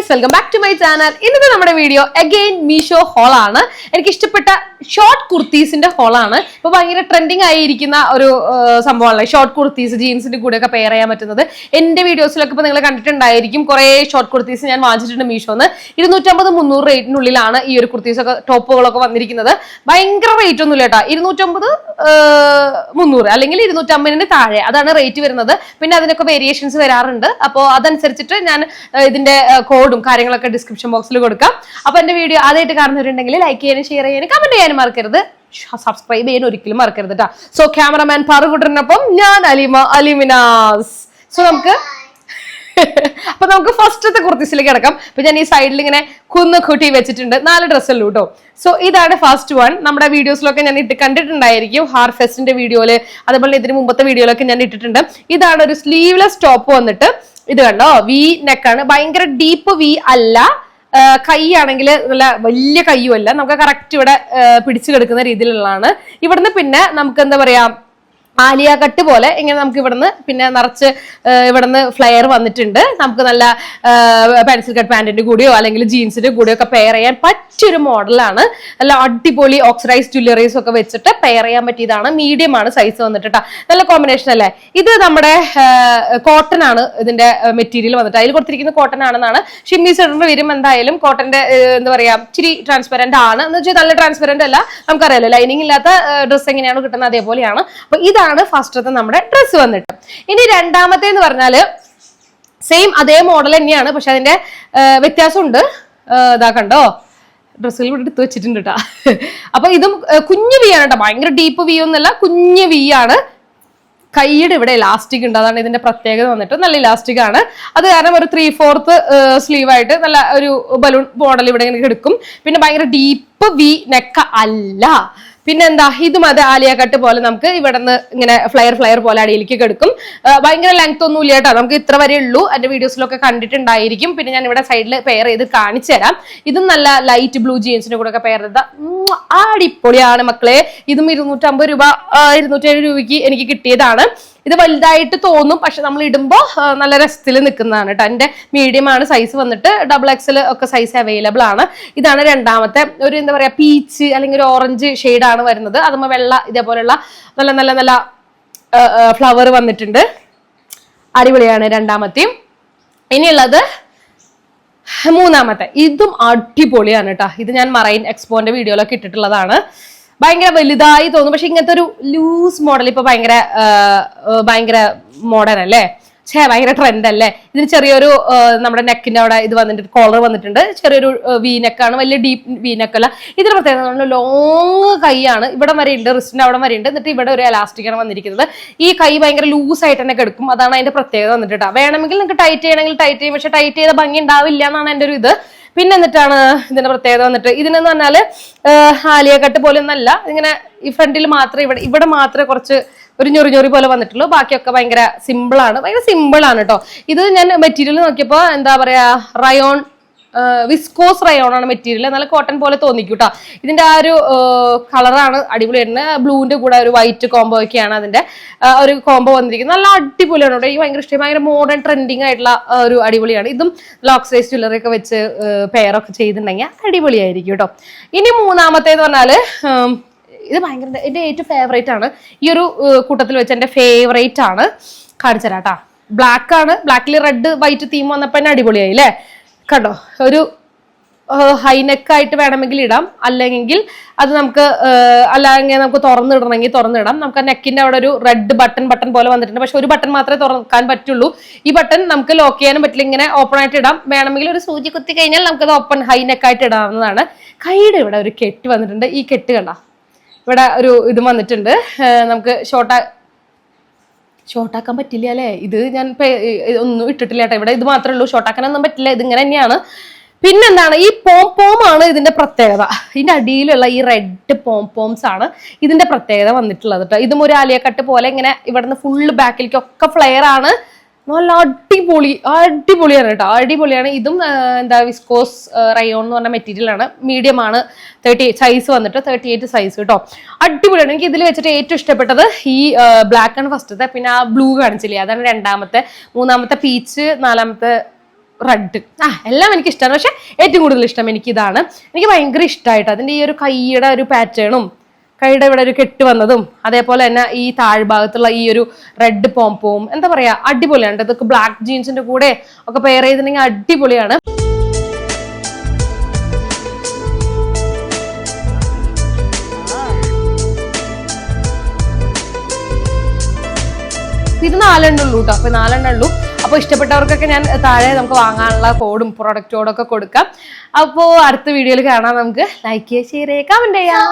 guys, welcome back to my channel. ഇന്നത്തെ നമ്മുടെ video again Meesho whole ആണ്. എനിക്ക് ഇഷ്ടപ്പെട്ട ഷോർട്ട് കുർത്തീസിന്റെ ഹോൾ ആണ്. ഇപ്പൊ ഭയങ്കര ട്രെൻഡിങ് ആയിരിക്കുന്ന ഒരു സംഭവമാണ് ഷോർട്ട് കുർത്തീസ് ജീൻസിന്റെ കൂടെ ഒക്കെ പെയർ ചെയ്യാൻ പറ്റുന്നത്. എന്റെ വീഡിയോസിലൊക്കെ ഇപ്പൊ നിങ്ങൾ കണ്ടിട്ടുണ്ടായിരിക്കും കുറെ ഷോർട്ട് കുർത്തീസ് ഞാൻ വാങ്ങിച്ചിട്ടുണ്ട് മീഷോന്ന്. 250-300 റേറ്റിനുള്ളിലാണ് ഈ ഒരു കുർത്തീസൊക്കെ ടോപ്പുകളൊക്കെ വന്നിരിക്കുന്നത്. ഭയങ്കര റേറ്റ് ഒന്നുമില്ല കേട്ടോ. 250-300 അല്ലെങ്കിൽ 250 താഴെ അതാണ് റേറ്റ് വരുന്നത്. പിന്നെ അതിനൊക്കെ വേരിയേഷൻസ് വരാറുണ്ട്. അപ്പോൾ അതനുസരിച്ചിട്ട് ഞാൻ ഇതിന്റെ കോഡും കാര്യങ്ങളൊക്കെ ഡിസ്ക്രിപ്ഷൻ ബോക്സിൽ കൊടുക്കാം. അപ്പൊ എന്റെ വീഡിയോ ആദ്യമായിട്ട് കാണുന്നവരുണ്ടെങ്കിൽ ലൈക്ക് ചെയ്യാനും ഷെയർ ചെയ്യാനും കമന്റ് ചെയ്യാനും മറക്കരുത്. സബ്സ്ക്രൈബ് ചെയ്യാൻ ഒരിക്കലും മറക്കരുത് കേട്ടോ. സോ ക്യാമറമാൻ പാറുകുട്ടനൊപ്പം ഞാൻ അലിമിനാസ്. സോ നമുക്ക് ഫസ്റ്റത്തെ കുർത്തീസിലേക്ക് കിടക്കാം. അപ്പൊ ഞാൻ ഈ സൈഡിൽ ഇങ്ങനെ കുട്ടി വെച്ചിട്ടുണ്ട്. 4 ഡ്രസ്സല്ലോ കേട്ടോ. സോ ഇതാണ് ഫസ്റ്റ് വൺ. നമ്മുടെ വീഡിയോസിലൊക്കെ ഞാൻ കണ്ടിട്ടുണ്ടായിരിക്കും. ഹാർഫെസ്റ്റിന്റെ വീഡിയോയില് അതേപോലെ ഇതിന് മുമ്പത്തെ വീഡിയോയിലൊക്കെ ഞാൻ ഇട്ടിട്ടുണ്ട്. ഇതാണ് ഒരു സ്ലീവ്ലെസ് ടോപ്പ് വന്നിട്ട്. ഇത് കണ്ടോ, വി നെക്കാണ്. ഭയങ്കര ഡീപ്പ് വി അല്ല. കൈ ആണെങ്കിൽ നല്ല വലിയ കയ്യും അല്ല. നമുക്ക് കറക്റ്റ് ഇവിടെ പിടിച്ചു കിടക്കുന്ന രീതിയിലുള്ളതാണ്. ഇവിടുന്ന് പിന്നെ നമുക്ക് എന്താ പറയാ, ആലിയ കട്ട് പോലെ ഇങ്ങനെ നമുക്ക് ഇവിടുന്ന് പിന്നെ നിറച്ച് ഇവിടുന്ന് ഫ്ലെയർ വന്നിട്ടുണ്ട്. നമുക്ക് നല്ല പെൻസിൽ കട്ട് പാന്റിന്റെ കൂടെയോ അല്ലെങ്കിൽ ജീൻസിന്റെ കൂടെയോ ഒക്കെ പെയർ ചെയ്യാൻ പറ്റിയൊരു മോഡലാണ്. നല്ല അടിപൊളി ഓക്സിഡൈസ് ജ്വല്ലറീസ് ഒക്കെ വെച്ചിട്ട് പെയർ ചെയ്യാൻ പറ്റിയതാണ്. മീഡിയം ആണ് സൈസ് വന്നിട്ട്. നല്ല കോമ്പിനേഷൻ അല്ലേ. ഇത് നമ്മുടെ കോട്ടൺ ആണ് ഇതിന്റെ മെറ്റീരിയൽ വന്നിട്ട്. അതിൽ കൊടുത്തിരിക്കുന്ന കോട്ടൺ ആണെന്നാണ്. ഷിമ്മി സെഡറിന് വരും എന്തായാലും. കോട്ടന്റെ എന്താ പറയാ, ഇച്ചിരി ട്രാൻസ്പെറന്റ് ആണ് എന്ന് വെച്ചാൽ നല്ല ട്രാൻസ്പെറന്റ് അല്ല. നമുക്കറിയാലോ ലൈനിങ് ഇല്ലാത്ത ഡ്രസ്സ് എങ്ങനെയാണ് കിട്ടുന്നത് അതേപോലെയാണ്. അപ്പൊ ഇതാണ് ഫസ്റ്റത്തെ നമ്മുടെ ഡ്രസ്സ് വന്നിട്ട്. ഇനി രണ്ടാമത്തെ എന്ന് പറഞ്ഞാല് സെയിം അതേ മോഡൽ തന്നെയാണ്. പക്ഷെ അതിന്റെ വ്യത്യാസമുണ്ട്. ഇതാ കണ്ടോ, ഡ്രസ്സിൽ ഇവിടെ എടുത്ത് വെച്ചിട്ടുണ്ട് കേട്ടോ. അപ്പൊ ഇതും കുഞ്ഞു വി ആണ് കേട്ടോ. ഭയങ്കര ഡീപ്പ് വി ഒന്നല്ല, കുഞ്ഞു വി ആണ്. കൈയുടെ ഇവിടെ ഇലാസ്റ്റിക് ഉണ്ട്. അതാണ് ഇതിന്റെ പ്രത്യേകത വന്നിട്ട്. നല്ല ഇലാസ്റ്റിക് ആണ്. അത് കാരണം ഒരു 3/4 സ്ലീവ് ആയിട്ട് നല്ല ഒരു ബലൂൺ മോഡൽ ഇവിടെ ഇങ്ങനെ എടുക്കും. പിന്നെ ഭയങ്കര ഡീപ്പ് വി നെക്ക അല്ല. പിന്നെന്താ, ഇതും അത് ആലിയ കട്ട് പോലെ നമുക്ക് ഇവിടെ നിന്ന് ഇങ്ങനെ ഫ്ലയർ പോലെ അടിയിലേക്ക് എടുക്കും. ഭയങ്കര ലെങ്ത് ഒന്നും ഇല്ല കേട്ടോ. നമുക്ക് ഇത്ര വരെ ഉള്ളൂ. എന്റെ വീഡിയോസിലൊക്കെ കണ്ടിട്ടുണ്ടായിരിക്കും. പിന്നെ ഞാൻ ഇവിടെ സൈഡിൽ പെയർ ചെയ്ത് കാണിച്ചു തരാം. ഇതും നല്ല ലൈറ്റ് ബ്ലൂ ജീൻസിന്റെ കൂടെ ഒക്കെ പെയർ ചെയ്ത അടിപൊളിയാണ് മക്കളെ. ഇതും 250 രൂപ 207 രൂപയ്ക്ക് എനിക്ക് കിട്ടിയതാണ്. ഇത് വലുതായിട്ട് തോന്നും, പക്ഷെ നമ്മൾ ഇടുമ്പോ നല്ല രസത്തിൽ നിൽക്കുന്നതാണ് കേട്ടോ. എന്റെ മീഡിയം ആണ് സൈസ് വന്നിട്ട്. XXL ഒക്കെ സൈസ് അവൈലബിൾ ആണ്. ഇതാണ് രണ്ടാമത്തെ. ഒരു എന്താ പറയാ, പീച്ച് അല്ലെങ്കിൽ ഒരു ഓറഞ്ച് ഷെയ്ഡാണ് വരുന്നത്. അതുമ്പോ വെള്ള ഇതേപോലെയുള്ള നല്ല നല്ല നല്ല ഫ്ലവർ വന്നിട്ടുണ്ട്. അടിപൊളിയാണ് രണ്ടാമത്തെയും. ഇനിയുള്ളത് മൂന്നാമത്തെ. ഇതും അടിപൊളിയാണ് കേട്ടോ. ഇത് ഞാൻ മറൈൻ എക്സ്പോന്റെ വീഡിയോയിലൊക്കെ ഇട്ടിട്ടുള്ളതാണ്. ഭയങ്കര വലുതായി തോന്നും, പക്ഷെ ഇങ്ങനത്തെ ഒരു ലൂസ് മോഡൽ ഇപ്പൊ ഭയങ്കര മോഡേൺ അല്ലേ, ഭയങ്കര ട്രെൻഡ് അല്ലേ. ഇതിന് ചെറിയൊരു നമ്മുടെ നെക്കിന്റെ അവിടെ ഇത് വന്നിട്ട് കോളർ വന്നിട്ടുണ്ട്. ചെറിയൊരു വി നെക്കാണ്, വലിയ ഡീപ്പ് വി നെക്കല്ല. ഇതിന് പ്രത്യേകത ലോങ് കൈയാണ്. ഇവിടെ വരെ ഉണ്ട്, റിസ്റ്റിന്റെ അവിടെ വരെ ഉണ്ട്. എന്നിട്ട് ഇവിടെ ഒരു എലാസ്റ്റിക്കാണ് വന്നിരിക്കുന്നത്. ഈ കൈ ഭയങ്കര ലൂസ് ആയിട്ട് തന്നെ കിടക്കും. അതാണ് അതിന്റെ പ്രത്യേകത വന്നിട്ട്. വേണമെങ്കിൽ നിങ്ങൾക്ക് ടൈറ്റ് ചെയ്യണമെങ്കിൽ ടൈറ്റ് ചെയ്യും, പക്ഷെ ടൈറ്റ് ചെയ്ത ഭംഗി ഉണ്ടാവില്ല എന്നാണ് എൻ്റെ ഒരു ഇത്. പിന്നെ എന്നിട്ടാണ് ഇതിന്റെ പ്രത്യേകത വന്നിട്ട്, ഇതിനെന്ന് പറഞ്ഞാല് ആലിയ കട്ട് പോലെ ഒന്നല്ല. ഇങ്ങനെ ഈ ഫ്രണ്ടിൽ മാത്രമേ ഇവിടെ മാത്രമേ കുറച്ച് ഒരു ഞൊറി പോലെ വന്നിട്ടുള്ളൂ. ബാക്കിയൊക്കെ ഭയങ്കര സിമ്പിൾ ആണ്. ഭയങ്കര സിമ്പിൾ ആണ് കേട്ടോ. ഇത് ഞാൻ മെറ്റീരിയൽ നോക്കിയപ്പോ എന്താ പറയാ, റയോൺ വിസ്കോസ് റയോൺ ആണ് മെറ്റീരിയൽ. നല്ല കോട്ടൺ പോലെ തോന്നിക്കും കേട്ടോ. ഇതിന്റെ ആ ഒരു കളറാണ് അടിപൊളിയായിട്ട്. ബ്ലൂവിന്റെ കൂടെ ഒരു വൈറ്റ് കോംബോ ഒക്കെയാണ് അതിന്റെ ഒരു കോംബോ വന്നിരിക്കുന്നത്. നല്ല അടിപൊളിയാണ് കേട്ടോ. ഈ ഭയങ്കര ഇഷ്ടം. ഭയങ്കര മോഡേൺ ട്രെൻഡിങ് ആയിട്ടുള്ള ഒരു അടിപൊളിയാണ്. ഇതും ഓക്സിഡൈസ് ജ്വല്ലറി ഒക്കെ വെച്ച് പെയറൊക്കെ ചെയ്തിട്ടുണ്ടെങ്കിൽ അടിപൊളിയായിരിക്കും കേട്ടോ. ഇനി മൂന്നാമത്തേന്ന് പറഞ്ഞാല് ഇത് ഭയങ്കര എന്റെ ഏറ്റവും ഫേവറേറ്റ് ആണ്. ഈ ഒരു കൂട്ടത്തിൽ വെച്ച് എന്റെ ഫേവറേറ്റ് ആണ്. കാണിച്ചു തരാം കേട്ടോ. ബ്ലാക്ക് ആണ്. ബ്ലാക്കിൽ റെഡ് വൈറ്റ് തീം വന്നപ്പോ തന്നെ അടിപൊളിയായി അല്ലേ. കണ്ടോ, ഒരു ഹൈനെക്കായിട്ട് വേണമെങ്കിൽ ഇടാം, അല്ലെങ്കിൽ അത് നമുക്ക് അല്ലെങ്കിൽ നമുക്ക് തുറന്നിടണമെങ്കിൽ തുറന്നിടാം. നമുക്ക് നെക്കിന്റെ അവിടെ ഒരു റെഡ് ബട്ടൺ പോലെ വന്നിട്ടുണ്ട്. പക്ഷെ ഒരു ബട്ടൺ മാത്രമേ തുറക്കാൻ പറ്റുള്ളൂ. ഈ ബട്ടൺ നമുക്ക് ലോക്ക് ചെയ്യാനും പറ്റില്ല. ഇങ്ങനെ ഓപ്പൺ ആയിട്ട് ഇടാം. വേണമെങ്കിൽ ഒരു സൂചി കുത്തി കഴിഞ്ഞാൽ നമുക്കത് ഓപ്പൺ ഹൈനെക്കായിട്ട് ഇടാവുന്നതാണ്. കൈയുടെ ഇവിടെ ഒരു കെട്ട് വന്നിട്ടുണ്ട്. ഈ കെട്ട് കണ്ട, ഇവിടെ ഒരു ഇത് വന്നിട്ടുണ്ട്. നമുക്ക് ഷോർട്ടാക്കാൻ പറ്റില്ല അല്ലേ. ഇത് ഞാൻ ഒന്നും ഇട്ടിട്ടില്ല കേട്ടോ. ഇവിടെ ഇത് മാത്രമേ ഉള്ളൂ, ഷോർട്ടാക്കാനൊന്നും പറ്റില്ല. ഇതിങ്ങനെ തന്നെയാണ്. പിന്നെന്താണ്, ഈ പോംപോമാണ് ഇതിന്റെ പ്രത്യേകത. ഇതിന്റെ അടിയിലുള്ള ഈ റെഡ് പോംപോംസ് ആണ് ഇതിന്റെ പ്രത്യേകത വന്നിട്ടുള്ളത് കേട്ടോ. ഇതും ഒരു ആലിയ കട്ട് പോലെ ഇങ്ങനെ ഇവിടുന്ന് ഫുള്ള് ബാക്കിലേക്കൊക്കെ ഫ്ലെയർ ആണ്. നല്ല അടിപൊളിയാണ് കേട്ടോ. അടിപൊളിയാണ്. ഇതും എന്താ വിസ്കോസ് റയോൺ എന്ന് പറഞ്ഞ മെറ്റീരിയൽ ആണ്. മീഡിയം ആണ്. 30 സൈസ് വന്നിട്ട് 38 സൈസ് കേട്ടോ. അടിപൊളിയാണ്. എനിക്ക് ഇതിൽ വെച്ചിട്ട് ഏറ്റവും ഇഷ്ടപ്പെട്ടത് ഈ ബ്ലാക്ക് ആണ് ഫസ്റ്റത്തെ. പിന്നെ ആ ബ്ലൂ കാണിച്ചില്ലേ, അതാണ് രണ്ടാമത്തെ. മൂന്നാമത്തെ പീച്ച്, നാലാമത്തെ റെഡ് എല്ലാം എനിക്ക് ഇഷ്ടമാണ്. പക്ഷെ ഏറ്റവും കൂടുതൽ ഇഷ്ടം എനിക്ക് ഇതാണ്. എനിക്ക് ഭയങ്കര ഇഷ്ടമായിട്ട് അതിന്റെ ഈ ഒരു കൈയുടെ ഒരു പാറ്റേണും കൈയുടെ ഇവിടെ ഒരു കെട്ട് വന്നതും അതേപോലെ തന്നെ ഈ താഴ്ഭാഗത്തുള്ള ഈ ഒരു റെഡ് പോംപോം എന്താ പറയാ അടിപൊളിയാണ്. ഇതൊക്കെ ബ്ലാക്ക് ജീൻസിന്റെ കൂടെ ഒക്കെ പെയർ ചെയ്തിട്ടുണ്ടെങ്കിൽ അടിപൊളിയാണ്. ഇത് 4 എണ്ണം ഉള്ളൂ കേട്ടോ. അപ്പൊ 4 എണ്ണം ഉള്ളൂ. അപ്പൊ ഇഷ്ടപ്പെട്ടവർക്കൊക്കെ ഞാൻ താഴെ നമുക്ക് വാങ്ങാനുള്ള കോഡും പ്രൊഡക്റ്റ് കോഡും ഒക്കെ കൊടുക്കാം. അപ്പോ അടുത്ത വീഡിയോയിൽ കാണാം. നമുക്ക് ലൈക്ക് ചെയ്യുക, ഷെയർ ചെയ്യുക, കമന്റ് ചെയ്യാം.